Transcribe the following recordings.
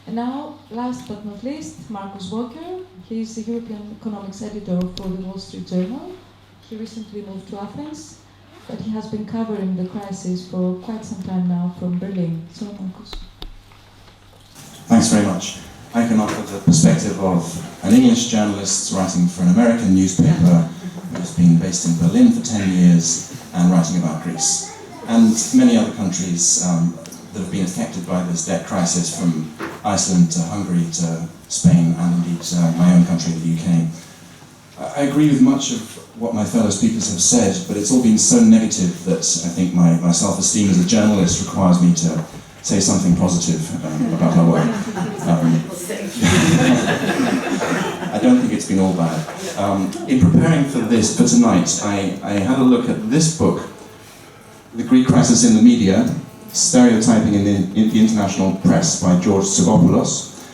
And now, last but not least, Marcus Walker. He's the European economics editor for the Wall Street Journal. He recently moved to Athens, but he has been covering the crisis for quite some time now from Berlin. So, Marcus. Thanks very much. I can offer the perspective of an English journalist writing for an American newspaper who's been based in Berlin for 10 years and writing about Greece. And many other countries that have been affected by this debt crisis, from Iceland to Hungary to Spain and indeed my own country, the UK. I agree with much of what my fellow speakers have said, but it's all been so negative that I think my self-esteem as a journalist requires me to say something positive about our work. I don't think it's been all bad. In preparing for tonight, I had a look at this book, The Greek Crisis in the Media, Stereotyping in the International Press by George Tsibopoulos.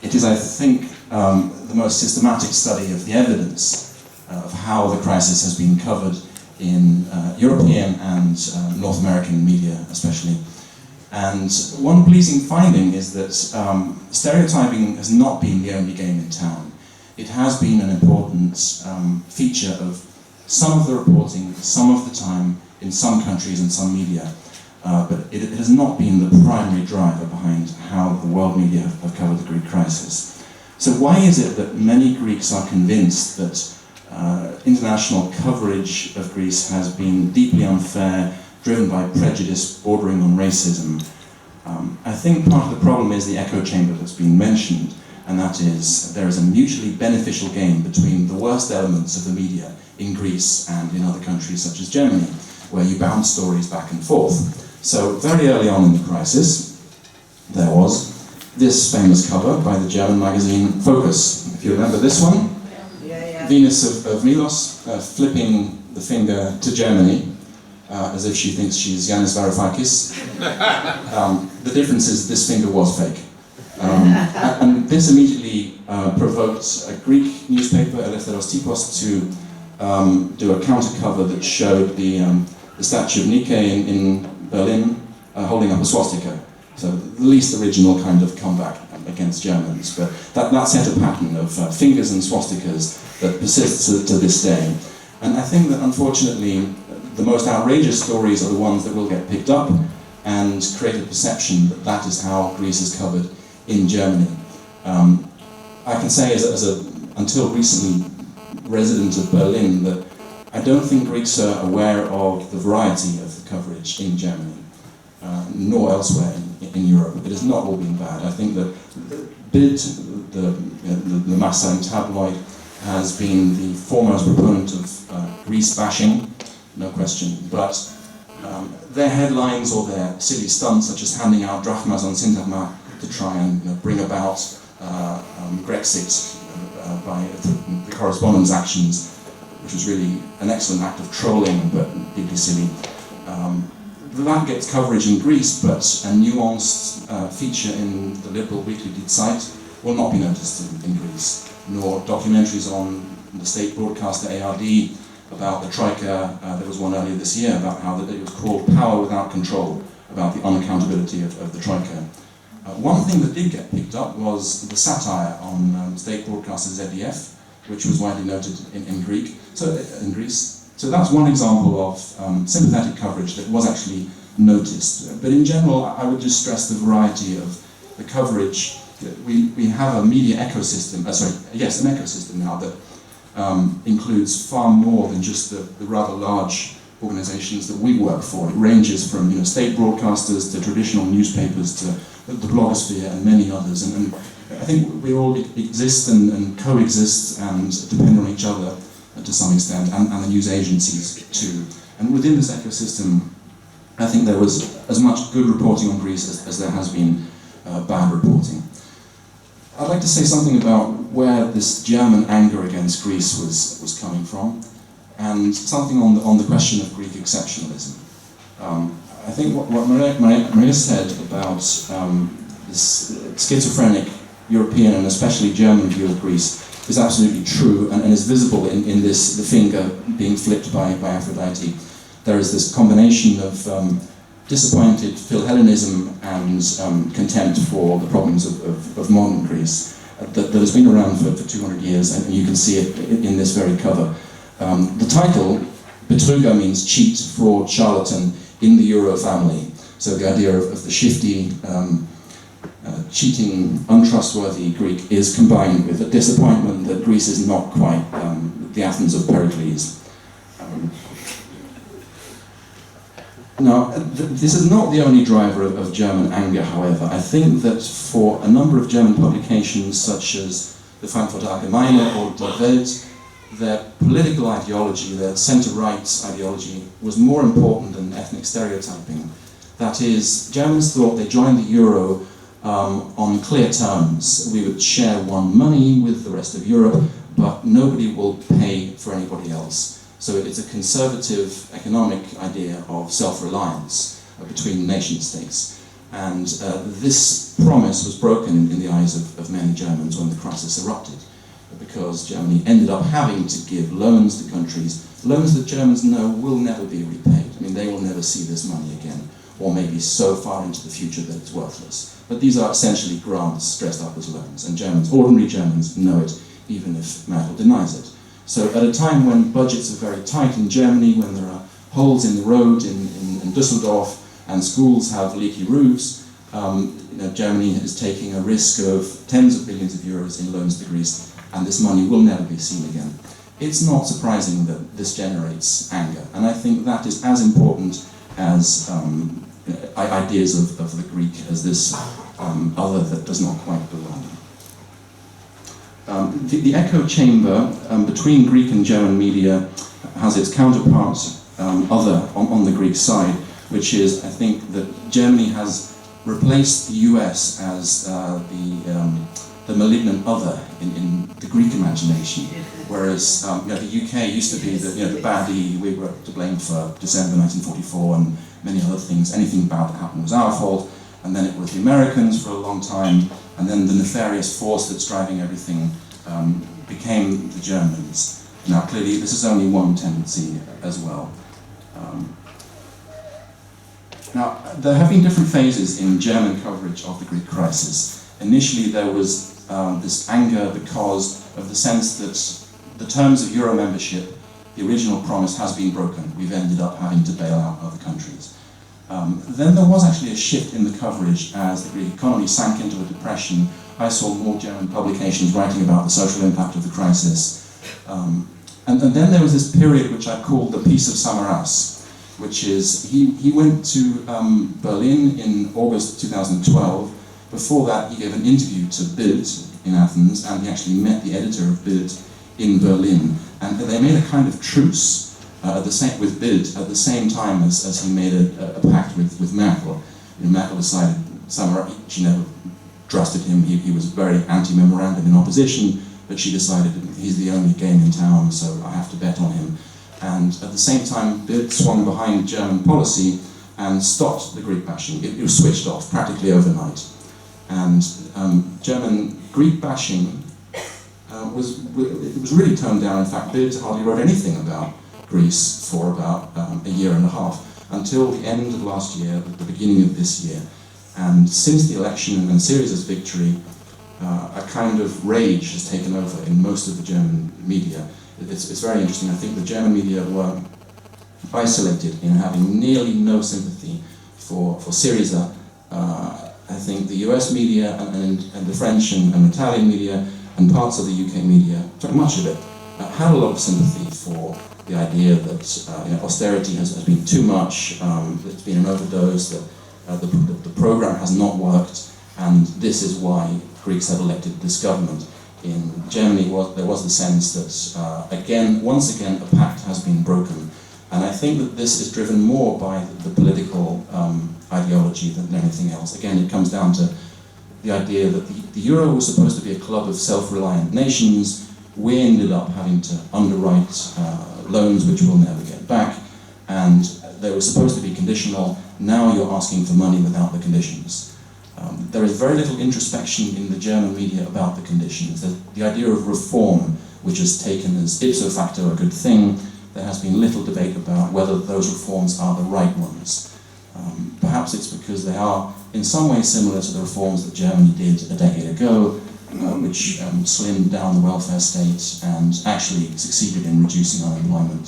It is, I think, the most systematic study of the evidence of how the crisis has been covered in European and North American media, especially. And one pleasing finding is that stereotyping has not been the only game in town. It has been an important feature of some of the reporting, some of the time, in some countries and some media. But it has not been the primary driver behind how the world media have covered the Greek crisis. So why is it that many Greeks are convinced that international coverage of Greece has been deeply unfair, driven by prejudice bordering on racism? I think part of the problem is the echo chamber that's been mentioned, and that is there is a mutually beneficial game between the worst elements of the media in Greece and in other countries such as Germany, where you bounce stories back and forth. So very early on in the crisis, there was this famous cover by the German magazine Focus. If you remember this one, Venus of Milos flipping the finger to Germany as if she thinks she's Yanis Varoufakis. The difference is this finger was fake. And this immediately provoked a Greek newspaper, Eleftheros Typos, to do a counter cover that showed the statue of Nike in Berlin holding up a swastika. So the least original kind of comeback against Germans. But that set a pattern of fingers and swastikas that persists to this day. And I think that unfortunately the most outrageous stories are the ones that will get picked up and create a perception that that is how Greece is covered in Germany. I can say as a until recently resident of Berlin that I don't think Greeks are aware of the variety of the coverage in Germany, nor elsewhere in Europe. It has not all been bad. I think that Bild, the Massa tabloid, has been the foremost proponent of Greece bashing, no question, but their headlines or their silly stunts, such as handing out drachmas on Syntagma to try and bring about Brexit by the correspondence actions, which was really an excellent act of trolling, but deeply silly. That gets coverage in Greece, but a nuanced feature in the liberal weekly Die Zeit will not be noticed in Greece, nor documentaries on the state broadcaster ARD about the Troika. There was one earlier this year about how it was called Power Without Control, about the unaccountability of the Troika. One thing that did get picked up was the satire on state broadcaster ZDF, which was widely noted in Greece. So that's one example of sympathetic coverage that was actually noticed. But in general, I would just stress the variety of the coverage. We have a media ecosystem, an ecosystem now that includes far more than just the rather large organizations that we work for. It ranges from state broadcasters to traditional newspapers to the blogosphere and many others. And I think we all exist and coexist and depend on each other to some extent, and the news agencies too. And within this ecosystem, I think there was as much good reporting on Greece as there has been bad reporting. I'd like to say something about where this German anger against Greece was coming from, and something on the question of Greek exceptionalism. I think what Maria said about this schizophrenic European and especially German view of Greece is absolutely true and is visible in the finger being flipped by Aphrodite. There is this combination of disappointed Philhellenism and contempt for the problems of modern Greece that has been around for 200 years, and you can see it in this very cover. The title, Betrüger, means cheat, fraud, charlatan in the Euro family. So the idea of the shifty, cheating, untrustworthy Greek is combined with a disappointment that Greece is not quite the Athens of Pericles. Now, this is not the only driver of German anger, however. I think that for a number of German publications, such as the Frankfurter Allgemeine or Die Welt, their political ideology, their centre-right ideology, was more important than ethnic stereotyping. That is, Germans thought they joined the euro on clear terms. We would share one money with the rest of Europe, but nobody will pay for anybody else. So it's a conservative economic idea of self-reliance between nation-states. And this promise was broken in the eyes of many Germans when the crisis erupted, because Germany ended up having to give loans to countries, loans that Germans know will never be repaid. I mean, they will never see this money again, or maybe so far into the future that it's worthless. But these are essentially grants dressed up as loans, and Germans, ordinary Germans, know it, even if Merkel denies it. So at a time when budgets are very tight in Germany, when there are holes in the road in Düsseldorf, and schools have leaky roofs, Germany is taking a risk of tens of billions of euros in loans to Greece, and this money will never be seen again. It's not surprising that this generates anger, and I think that is as important as ideas of the Greek as this other that does not quite belong. The echo chamber between Greek and German media has its counterpart, other, on the Greek side, which is, I think, that Germany has replaced the US as the malignant other in the Greek imagination, whereas the UK used to be the baddie. We were to blame for December 1944 and many other things. Anything bad that happened was our fault, and then it was the Americans for a long time, and then the nefarious force that's driving everything became the Germans. Now, clearly, this is only one tendency as well. Now, there have been different phases in German coverage of the Greek crisis. Initially, there was this anger because of the sense that the terms of Euro membership, the original promise, has been broken. We've ended up having to bail out other countries. Then there was actually a shift in the coverage as the Greek economy sank into a depression. I saw more German publications writing about the social impact of the crisis. And then there was this period which I called the Peace of Samaras, which is, he went to Berlin in August 2012. Before that, he gave an interview to Bild in Athens, and he actually met the editor of Bild in Berlin. And they made a kind of truce with Bild at the same time as he made a pact with Merkel. Merkel decided she never trusted him. He was very anti-memorandum in opposition, but she decided he's the only game in town, so I have to bet on him. And at the same time, Bild swung behind German policy and stopped the Greek bashing. It was switched off practically overnight. And German Greek bashing was really toned down. In fact, Bild hardly wrote anything about Greece for about a year and a half, until the end of last year, the beginning of this year. And since the election and Syriza's victory, a kind of rage has taken over in most of the German media. It's very interesting. I think the German media were isolated in having nearly no sympathy for Syriza. I think the US media and the French and Italian media and parts of the UK media, much of it, had a lot of sympathy for the idea that austerity has been too much, there's been an overdose, that the program has not worked, and this is why Greeks have elected this government. In Germany, there was the sense that, once again, a pact has been broken. And I think that this is driven more by the political ideology than anything else. Again, it comes down to the idea that the euro was supposed to be a club of self-reliant nations. We ended up having to underwrite loans which we'll never get back, and they were supposed to be conditional. Now you're asking for money without the conditions. There is very little introspection in the German media about the conditions. The idea of reform, which is taken as ipso facto a good thing, there has been little debate about whether those reforms are the right ones. Perhaps it's because they are in some way similar to the reforms that Germany did a decade ago, which slimmed down the welfare state and actually succeeded in reducing unemployment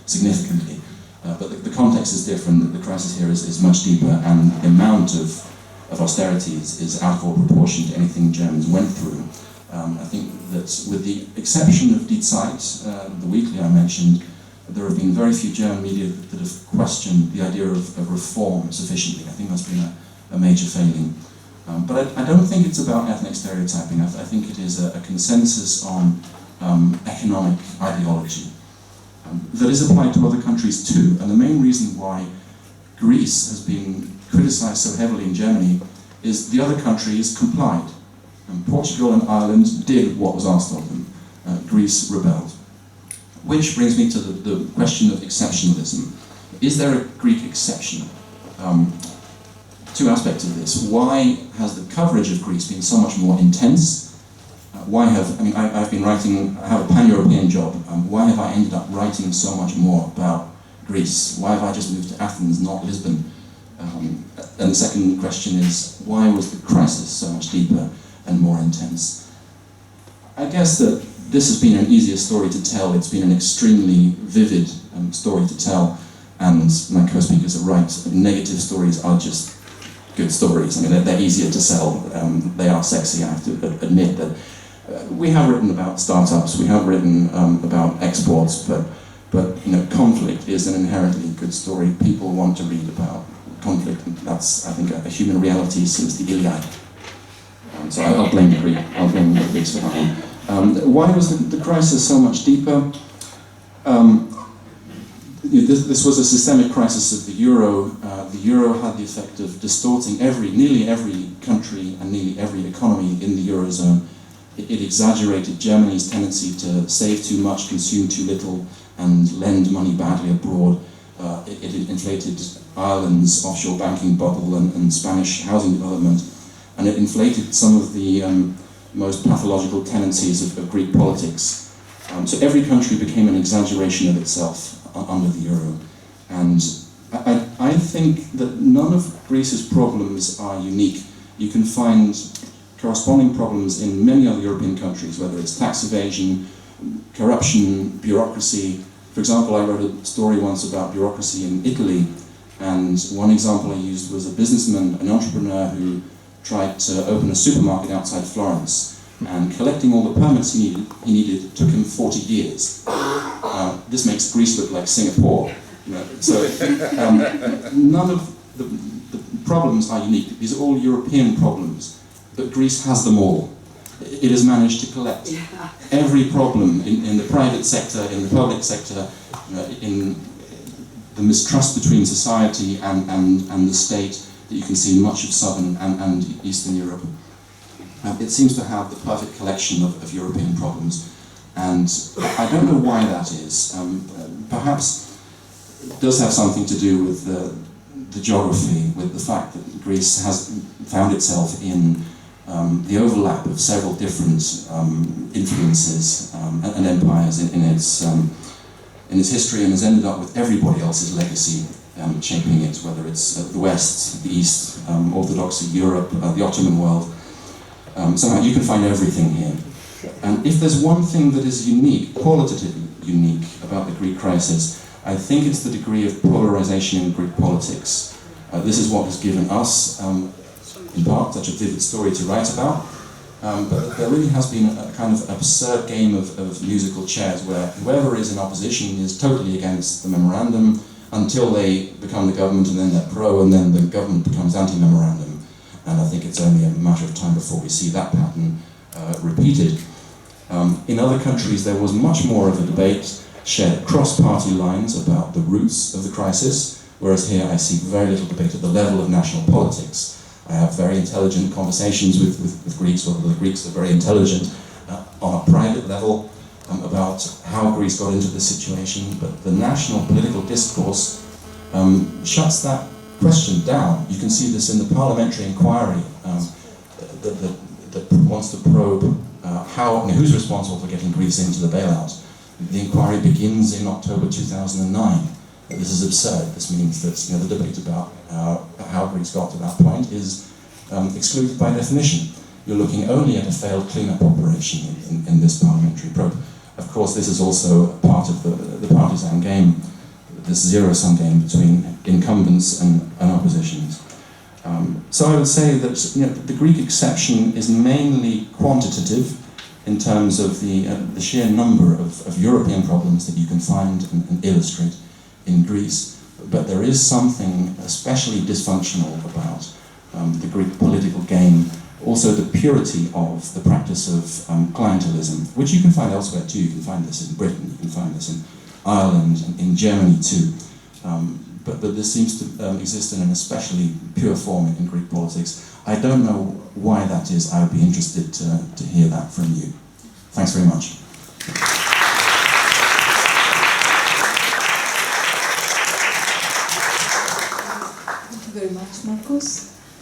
significantly. But the context is different. The crisis here is much deeper, and the amount of austerity is out of all proportion to anything Germans went through. I think that with the exception of Die Zeit, the weekly I mentioned, there have been very few German media that have questioned the idea of reform sufficiently. I think that's been a major failing. But I don't think it's about ethnic stereotyping. I think it is a consensus on economic ideology that is applied to other countries too. And the main reason why Greece has been criticized so heavily in Germany is the other countries complied. Portugal and Ireland did what was asked of them. Greece rebelled. Which brings me to the question of exceptionalism. Is there a Greek exception? Two aspects of this. Why has the coverage of Greece been so much more intense? I've been writing, I have a pan-European job. Why have I ended up writing so much more about Greece? Why have I just moved to Athens, not Lisbon? And the second question is, why was the crisis so much deeper and more intense? I guess that this has been an easier story to tell. It's been an extremely vivid story to tell, and my co-speakers are right. Negative stories are just good stories. I mean, they're easier to sell. They are sexy, I have to admit that. We have written about startups, we have written about exports, but conflict is an inherently good story. People want to read about conflict, and that's, I think, a human reality since the Iliad. So I'll blame the Greeks for that one. Why was the crisis so much deeper? This was a systemic crisis of the euro. The euro had the effect of distorting nearly every country and nearly every economy in the eurozone. It exaggerated Germany's tendency to save too much, consume too little, and lend money badly abroad. It inflated Ireland's offshore banking bubble and Spanish housing development, and it inflated some of the most pathological tendencies of Greek politics. So every country became an exaggeration of itself under the euro. And I think that none of Greece's problems are unique. You can find corresponding problems in many other European countries, whether it's tax evasion, corruption, bureaucracy. For example, I wrote a story once about bureaucracy in Italy, and one example I used was a businessman, an entrepreneur who tried to open a supermarket outside Florence, and collecting all the permits he needed took him 40 years. This makes Greece look like Singapore. So none of the problems are unique. These are all European problems, but Greece has them all. It has managed to collect every problem in the private sector, in the public sector, in the mistrust between society and the state that you can see in much of southern and eastern Europe. It seems to have the perfect collection of European problems, and I don't know why that is. Perhaps it does have something to do with the geography, with the fact that Greece has found itself in the overlap of several different influences and empires in its history, and has ended up with everybody else's legacy shaping it, whether it's the West, the East, Orthodoxy, Europe, the Ottoman world. Somehow you can find everything here. And if there's one thing that is unique, qualitatively unique, about the Greek crisis, I think it's the degree of polarization in Greek politics. This is what has given us, in part, such a vivid story to write about. But there really has been a kind of absurd game of musical chairs where whoever is in opposition is totally against the memorandum until they become the government, and then they're pro, and then the government becomes anti-memorandum. And I think it's only a matter of time before we see that pattern repeated. In other countries, there was much more of a debate shared across party lines about the roots of the crisis, whereas here I see very little debate at the level of national politics. I have very intelligent conversations with Greeks, well, the Greeks are very intelligent on a private level about how Greece got into this situation, but the national political discourse shuts that question down. You can see this in the parliamentary inquiry that wants to probe who's responsible for getting Greece into the bailout. The inquiry begins in October 2009. this is absurd. This means that the debate about how Greece got to that point is excluded by definition. You're looking only at a failed clean-up operation in this parliamentary probe. Of course, this is also part of the partisan game, this zero-sum game between incumbents and oppositions. So I would say that the Greek exception is mainly quantitative in terms of the sheer number of European problems that you can find and illustrate in Greece. But there is something especially dysfunctional about the Greek political game, also the purity of the practice of clientelism, which you can find elsewhere too. You can find this in Britain, you can find this in Ireland, and in Germany too. But this seems to exist in an especially pure form in Greek politics. I don't know why that is. I would be interested to hear that from you. Thanks very much. Thank you very much, Marcus.